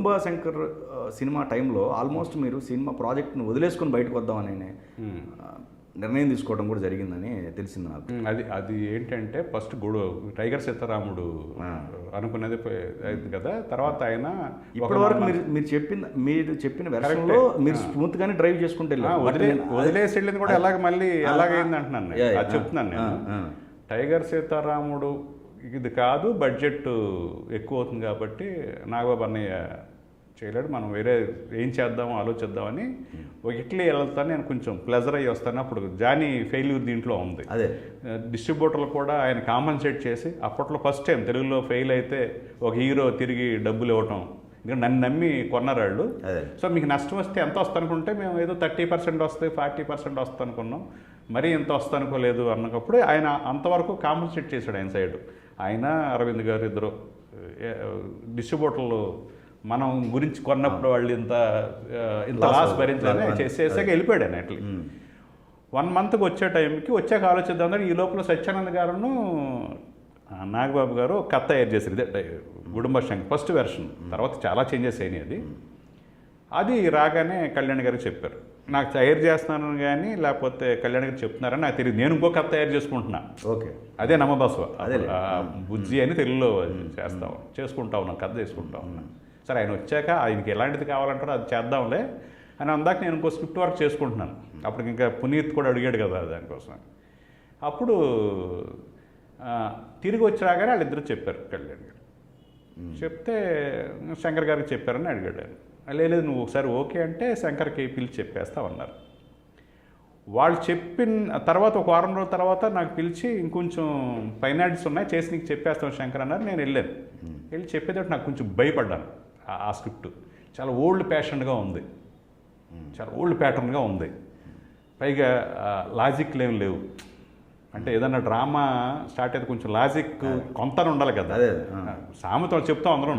Gudumba Shankar cinema టైంలో almost మీరు cinema ప్రాజెక్ట్ను వదిలేసుకొని బయటకు వద్దామని నిర్ణయం తీసుకోవడం కూడా జరిగిందని తెలిసింది నాకు. అది ఏంటంటే ఫస్ట్ టైగర్ సీతారాముడు అనుకున్నది కదా. తర్వాత ఆయన ఇప్పటి వరకు మీరు చెప్పిన వెర్షన్లో మీరు స్మూత్ గానే డ్రైవ్ చేసుకుంటే వదిలేసి వెళ్ళింది కూడా ఎలాగైంది అంటున్నాను. అది చెప్తున్నాను నేను. టైగర్ సీతారాముడు ఇది కాదు, బడ్జెట్ ఎక్కువ అవుతుంది కాబట్టి నాగబాబు అన్నయ్య చేయలేడు, మనం వేరే ఏం చేద్దామో ఆలోచిద్దామని ఒక ఇట్లీ వెళ్తాను నేను, కొంచెం ప్లెజర్ అయ్యి వస్తాను. అప్పుడు జానీ ఫెయిల్యూర్ దీంట్లో ఉంది. అదే డిస్ట్రిబ్యూటర్లు కూడా ఆయన కాంపన్సేట్ చేసి, అప్పట్లో ఫస్ట్ టైం తెలుగులో ఫెయిల్ అయితే ఒక హీరో తిరిగి డబ్బులు ఇవ్వటం, ఇంకా నన్ను నమ్మి కొన్నారు వాళ్ళు. సో మీకు నష్టం వస్తే ఎంత వస్తుంది అనుకుంటే మేము ఏదో 30% వస్తాయి, 40% వస్తుంది అనుకున్నాం, మరీ ఎంత వస్తుంది అనుకోలేదు అన్నప్పుడు ఆయన అంతవరకు కాంపన్సేట్ చేశాడు ఆయన సైడ్. ఆయన అరవింద్ గారు ఇద్దరు డిస్ట్రిబ్యూటర్లు మనం గురించి కొన్నప్పుడు వాళ్ళు ఇంత లాస్ భరించాలని చేసేసాక వెళ్ళిపోయాడు ఆయన. అట్లా 1 మంత్కి వచ్చే టైంకి వచ్చాక ఆలోచిద్దాం. ఈ లోపల సత్యానంద్ గారును నాగబాబు గారు కథ తయారు చేశారు, ఇదే గుడుంబ శంకర్ ఫస్ట్ వెర్షన్. తర్వాత చాలా చేంజెస్ అయినాయి. అది రాగానే కళ్యాణ్ గారికి చెప్పారు, నాకు తయారు చేస్తున్నాను కానీ లేకపోతే కళ్యాణ్ గారు చెప్తున్నారని నాకు తెలియదు, నేను ఇంకో కథ తయారు చేసుకుంటున్నా. ఓకే, అదే నమ్మబసవ బుజ్జి అని తెలుగులో చేసుకుంటా ఉన్నాం, కథ చేసుకుంటా ఉన్నా. సరే ఆయన వచ్చాక ఆయనకి ఎలాంటిది కావాలంటారో అది చేద్దాంలే అని అందాక నేను ఇంకో స్క్రిప్ట్ వర్క్ చేసుకుంటున్నాను. అప్పటికి ఇంకా పునీత్ కూడా అడిగాడు కదా దానికోసం. అప్పుడు తిరిగి వచ్చి రాగానే వాళ్ళిద్దరూ చెప్పారు, కళ్యాణ్ గారు చెప్తే శంకర్ గారికి చెప్పారని అడిగాడు ఆయన. లేదు నువ్వు ఒకసారి ఓకే అంటే శంకర్కి పిలిచి చెప్పేస్తామన్నారు. వాళ్ళు చెప్పిన తర్వాత ఒక 1 వారం రోజుల తర్వాత నాకు పిలిచి ఇంకొంచెం ఫైనాన్స్ ఉన్నాయి చేసి నీకు చెప్పేస్తాం శంకర్ అన్నారు. నేను వెళ్ళాను. వెళ్ళి చెప్పేటప్పుడు నాకు కొంచెం భయపడ్డాను. ఆ స్క్రిప్ట్ చాలా ఓల్డ్ ప్యాషన్గా ఉంది, చాలా ఓల్డ్ ప్యాటర్న్గా ఉంది. పైగా లాజిక్లు ఏం లేవు. అంటే ఏదన్నా డ్రామా స్టార్ట్ అయితే కొంచెం లాజిక్ కొంత ఉండాలి కదా. సామెతలు చెప్తాం అందరూ,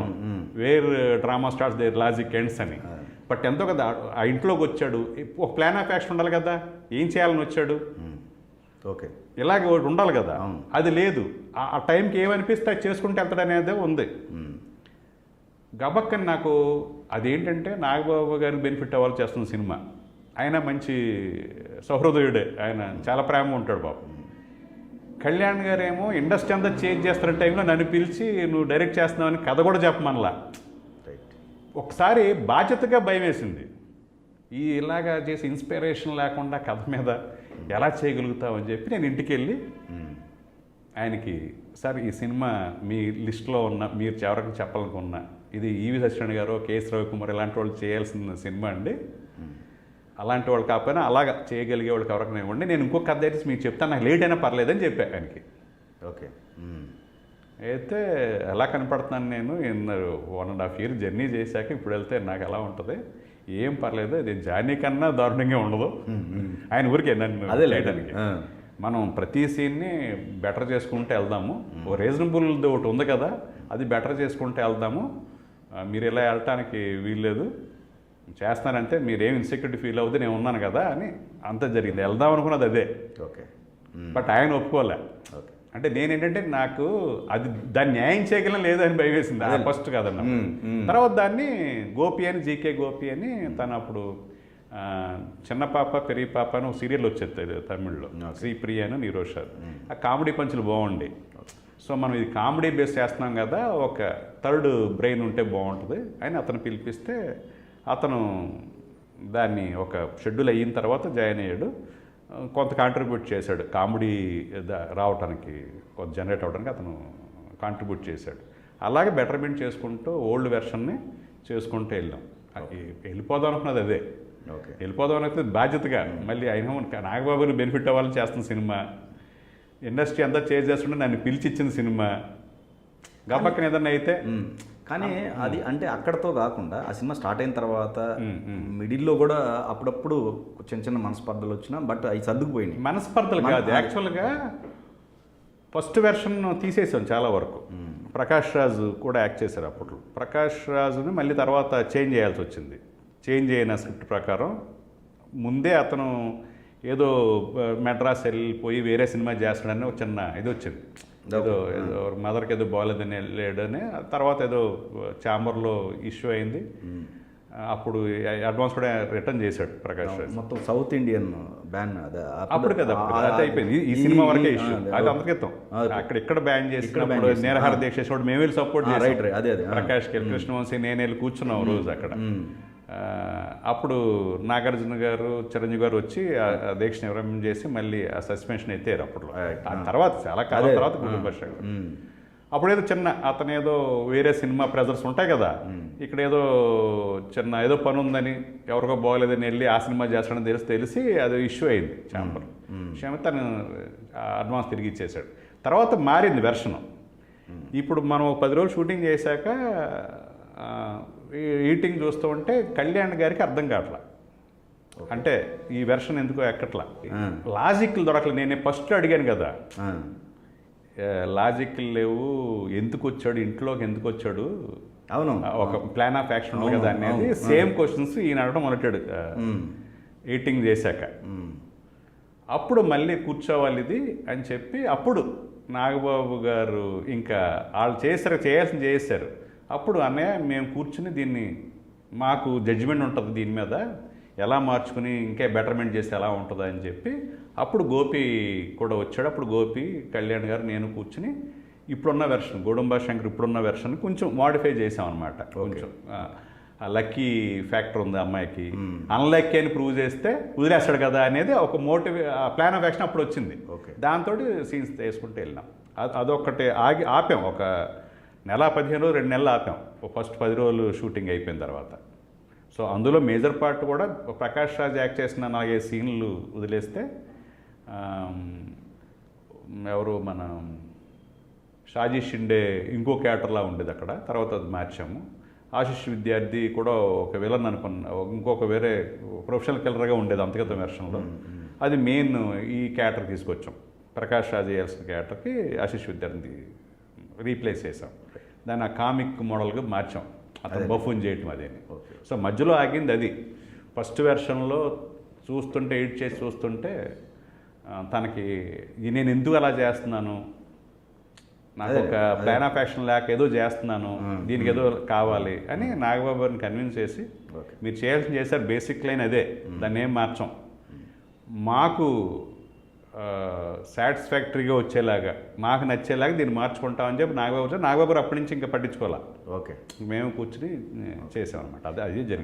where drama starts there logic ends అని. బట్ ఎంతో కదా ఆ ఇంట్లోకి వచ్చాడు, ఒక ప్లాన్ ఆఫ్ యాక్షన్ ఉండాలి కదా, ఏం చేయాలని వచ్చాడు, ఓకే ఇలాగే ఒకటి ఉండాలి కదా. అది లేదు. ఆ టైంకి ఏమనిపిస్తే అది చేసుకుంటే వెళ్తాడు అనేది ఉంది. గబక్కని నాకు అదేంటంటే నాగబాబు గారికి బెనిఫిట్ అవ్వాలి చేస్తున్న సినిమా. ఆయన మంచి సహృదయుడే, ఆయన చాలా ప్రేమ ఉంటాడు బాబు. కళ్యాణ్ గారు ఏమో ఇండస్ట్రీ అంతా చేంజ్ చేస్తున్న టైంలో నన్ను పిలిచి నువ్వు డైరెక్ట్ చేస్తున్నావని కథ కూడా చెప్పమనలా. ఒకసారి బాధ్యతగా భయం వేసింది, ఇలాగా చేసి ఇన్స్పిరేషన్ లేకుండా కథ మీద ఎలా చేయగలుగుతావని చెప్పి నేను ఇంటికి వెళ్ళి ఆయనకి, సార్ ఈ సినిమా మీ లిస్టులో ఉన్న మీరు ఎవరికి చెప్పాలనుకున్నా ఇది ఈవి సత్యనారాయణ గారు, కేఎస్ రవికుమార్ ఇలాంటి వాళ్ళు చేయాల్సిన సినిమా అండి, అలాంటి వాళ్ళు కాకపోయినా అలాగా చేయగలిగే వాళ్ళకి ఎవరికైనా ఇవ్వండి, నేను ఇంకొక కథ అయితే మీకు చెప్తాను, నాకు లేట్ అయినా పర్లేదని చెప్పా ఆయనకి. ఓకే, అయితే ఎలా కనపడుతున్నాను నేను 1.5 year జర్నీ చేశాక ఇప్పుడు వెళ్తే నాకు ఎలా ఉంటుంది, ఏం పర్లేదు, అది జానీ కన్నా దారుణంగా ఉండదు. ఆయన ఊరికే నన్ను అదే లేయడానికి మనం ప్రతి సీన్ని బెటర్ చేసుకుంటే వెళ్దాము, ఓ రీజనబుల్ది ఒకటి ఉంది కదా అది బెటర్ చేసుకుంటే వెళ్దాము, మీరు ఇలా వెళ్ళటానికి వీల్లేదు, చేస్తానంటే మీరేం ఇన్సెక్యూరిటీ ఫీల్ అవుతుంది, నేను ఉన్నాను కదా అని అంత జరిగింది. వెళ్దాం అనుకున్నది అదే. ఓకే, బట్ ఆయన ఒప్పుకోలే. ఓకే, అంటే నేనేంటంటే నాకు అది దాన్ని న్యాయం చేయగలం లేదని భయం వేసింది ఫస్ట్ కదన్నా. తర్వాత దాన్ని గోపి అని, జీకే గోపి అని తను అప్పుడు చిన్న పాప పెరిగి పాప అని ఒక సీరియల్ వచ్చేది తమిళ్లో, శ్రీప్రియ అని నీరోషార్. ఆ కామెడీ పంచులు బాగుండి, సో మనం ఇది కామెడీ బేస్ చేస్తున్నాం కదా, ఒక థర్డ్ బ్రెయిన్ ఉంటే బాగుంటుంది అని అతను పిలిపిస్తే అతను దాన్ని ఒక షెడ్యూల్ అయిన తర్వాత జాయిన్ అయ్యాడు. కొంత కాంట్రిబ్యూట్ చేశాడు కామెడీ రావడానికి, కొంత జనరేట్ అవ్వడానికి అతను కాంట్రిబ్యూట్ చేశాడు. అలాగే బెటర్మెంట్ చేసుకుంటూ ఓల్డ్ వెర్షన్ని చేసుకుంటూ వెళ్ళాం. వెళ్ళిపోదాం అనుకున్నది అదే. ఓకే, వెళ్ళిపోదాం అనుకున్నది బాధ్యతగా. మళ్ళీ అయినా నాగబాబుని బెనిఫిట్ అవ్వాలని చేస్తున్న సినిమా, ఇండస్ట్రీ అంతా చేంజ్ చేస్తుంటే నన్ను పిలిచి ఇచ్చిన సినిమా, గబక్కన ఏదన్నా అయితే. కానీ అది అంటే అక్కడతో కాకుండా ఆ సినిమా స్టార్ట్ అయిన తర్వాత మిడిల్లో కూడా అప్పుడప్పుడు చిన్న చిన్న మనస్పర్ధలు వచ్చినా బట్ అవి సర్దుకుపోయినాయి. మనస్పర్ధలు కాదు, యాక్చువల్గా ఫస్ట్ వెర్షన్ తీసేసాం చాలా వరకు. ప్రకాష్ రాజు కూడా యాక్ట్ చేశారు అప్పట్లో. ప్రకాష్ రాజుని మళ్ళీ తర్వాత చేంజ్ చేయాల్సి వచ్చింది. చేంజ్ అయిన స్క్రిప్ట్ ప్రకారం ముందే అతను ఏదో మెడ్రాస్ వెళ్ళిపోయి వేరే సినిమా చేస్తాడని ఒక చిన్న ఇది వచ్చింది. ఏదో మదర్కి ఏదో బాగాలేదని వెళ్ళాడని, తర్వాత ఏదో ఛాంబర్లో ఇష్యూ అయింది. అప్పుడు అడ్వాన్స్ కూడా రిటర్న్ చేశాడు ప్రకాష్ రాజ్. మొత్తం సౌత్ ఇండియన్ బ్యాన్ అప్పుడు కదా అది అయిపోయింది. ఈ సినిమా వరకే ఇష్యూ, అది అంతక్రితం. అక్కడ ఇక్కడ బ్యాన్ చేసినప్పుడు నిరాహార దీక్ష చేసినప్పుడు మేము వెళ్ళి సపోర్ట్ చేసాం. అదే ప్రకాష్కి వెళ్ళి కృష్ణవంశీ నేను వెళ్ళి కూర్చున్నాం రోజు అక్కడ. అప్పుడు నాగార్జున గారు చిరంజీవి గారు వచ్చి ఆ దీక్షను విరమణ చేసి మళ్ళీ ఆ సస్పెన్షన్ ఎత్తారు అప్పట్లో. ఆ తర్వాత చాలా కాలం తర్వాత కుటుంబ అప్పుడు ఏదో చిన్న అతను ఏదో వేరే సినిమా ప్రెజర్స్ ఉంటాయి కదా, ఇక్కడ ఏదో చిన్న ఏదో పని ఉందని ఎవరికో బాగోలేదని వెళ్ళి ఆ సినిమా చేస్తాడని తెలిసి అది ఇష్యూ అయింది ఛాంబర్. విషయం తను అడ్వాన్స్ తిరిగి ఇచ్చేసాడు. తర్వాత మారింది వెర్షను. ఇప్పుడు మనం 10 రోజులు షూటింగ్ చేశాక ఈటింగ్ చూస్తూ ఉంటే కళ్యాణ్ గారికి అర్థం కావట్లా, అంటే ఈ వెర్షన్ ఎందుకో ఎక్కట్లా, లాజిక్లు దొరకలేదు. నేను ఫస్ట్ అడిగాను కదా, లాజిక్లు లేవు, ఎందుకు వచ్చాడు ఇంట్లోకి, ఎందుకు వచ్చాడు, అవును ఒక ప్లాన్ ఆఫ్ యాక్షన్ ఉంది కదా అనేది సేమ్ క్వశ్చన్స్ ఈయన అడగడం మొదలెట్టాడు ఎడిటింగ్ చేశాక. అప్పుడు మళ్ళీ కూర్చోవాలి ఇది అని చెప్పి అప్పుడు నాగబాబు గారు ఇంకా వాళ్ళు చేయాల్సింది చేశారు. అప్పుడు అన్నయ్య మేము కూర్చుని దీన్ని మాకు జడ్జిమెంట్ ఉంటుంది దీని మీద, ఎలా మార్చుకుని ఇంకా బెటర్మెంట్ చేస్తే ఎలా ఉంటుందా అని చెప్పి అప్పుడు గోపి కూడా వచ్చాడు. అప్పుడు గోపి, కళ్యాణ్ గారు, నేను కూర్చుని ఇప్పుడున్న వెర్షన్ గుడుంబా శంకర్ ఇప్పుడున్న వెర్షన్ కొంచెం మాడిఫై చేసామన్నమాట. కొంచెం లక్కీ ఫ్యాక్టర్ ఉంది అమ్మాయికి, అన్లక్కీ అని ప్రూవ్ చేస్తే వదిలేస్తాడు కదా అనేది ఒక ప్లాన్ ఆఫ్ యాక్షన్ అప్పుడు వచ్చింది. దాంతో సీన్స్ తీసుకుంటూ వెళ్ళినాం. అదొక్కటి ఆపాం, ఒక నెల 15 రోజులు 2 నెలలు ఆపాం ఫస్ట్ 10 రోజులు షూటింగ్ అయిపోయిన తర్వాత. సో అందులో మేజర్ పార్ట్ కూడా ప్రకాష్ రాజ్ యాక్ట్ చేసిన 4-5 సీన్లు వదిలేస్తే ఎవరు మన షాజీ షిండే ఇంకో క్యారెక్టర్లా ఉండేది అక్కడ, తర్వాత అది మార్చాము. ఆశిష్ విద్యార్థి కూడా ఒక విలన్ అనుకున్న, ఇంకొక వేరే ప్రొఫెషనల్ కిల్లర్గా ఉండేది అంతగత వెర్షన్లో, అది మెయిన్ ఈ క్యారెక్టర్ తీసుకొచ్చాం. ప్రకాష్ రాజ్ చేయాల్సిన క్యారెక్టర్కి ఆశిష్ విద్యార్థి రీప్లేస్ చేసాం. దాన్ని ఆ కామిక్ మోడల్గా మార్చాం, అతను బఫూన్ చేయటం అదేని. సో మధ్యలో ఆగింది అది. ఫస్ట్ వెర్షన్లో చూస్తుంటే ఎడిట్ చేసి చూస్తుంటే తనకి నేను ఎందుకు అలా చేస్తున్నాను, నాకు ఒక ప్లాన్ ఆఫ్ యాక్షన్ లేక ఏదో చేస్తున్నాను, దీనికి ఏదో కావాలి అని నాగబాబుని కన్విన్స్ చేసి మీరు చేయాల్సింది చేశారు. బేసిక్ లైన్ అదే, దాన్ని ఏం మార్చాం. మాకు సాటిస్ఫాక్టరీగా వచ్చేలాగా, మాకు నచ్చేలాగా దీన్ని మార్చుకుంటామని చెప్పి నాగబాబు అప్పటి నుంచి ఇంకా పట్టించుకోవాలి. ఓకే, మేము కూర్చుని చేసామన్నమాట. అది జరిగింది.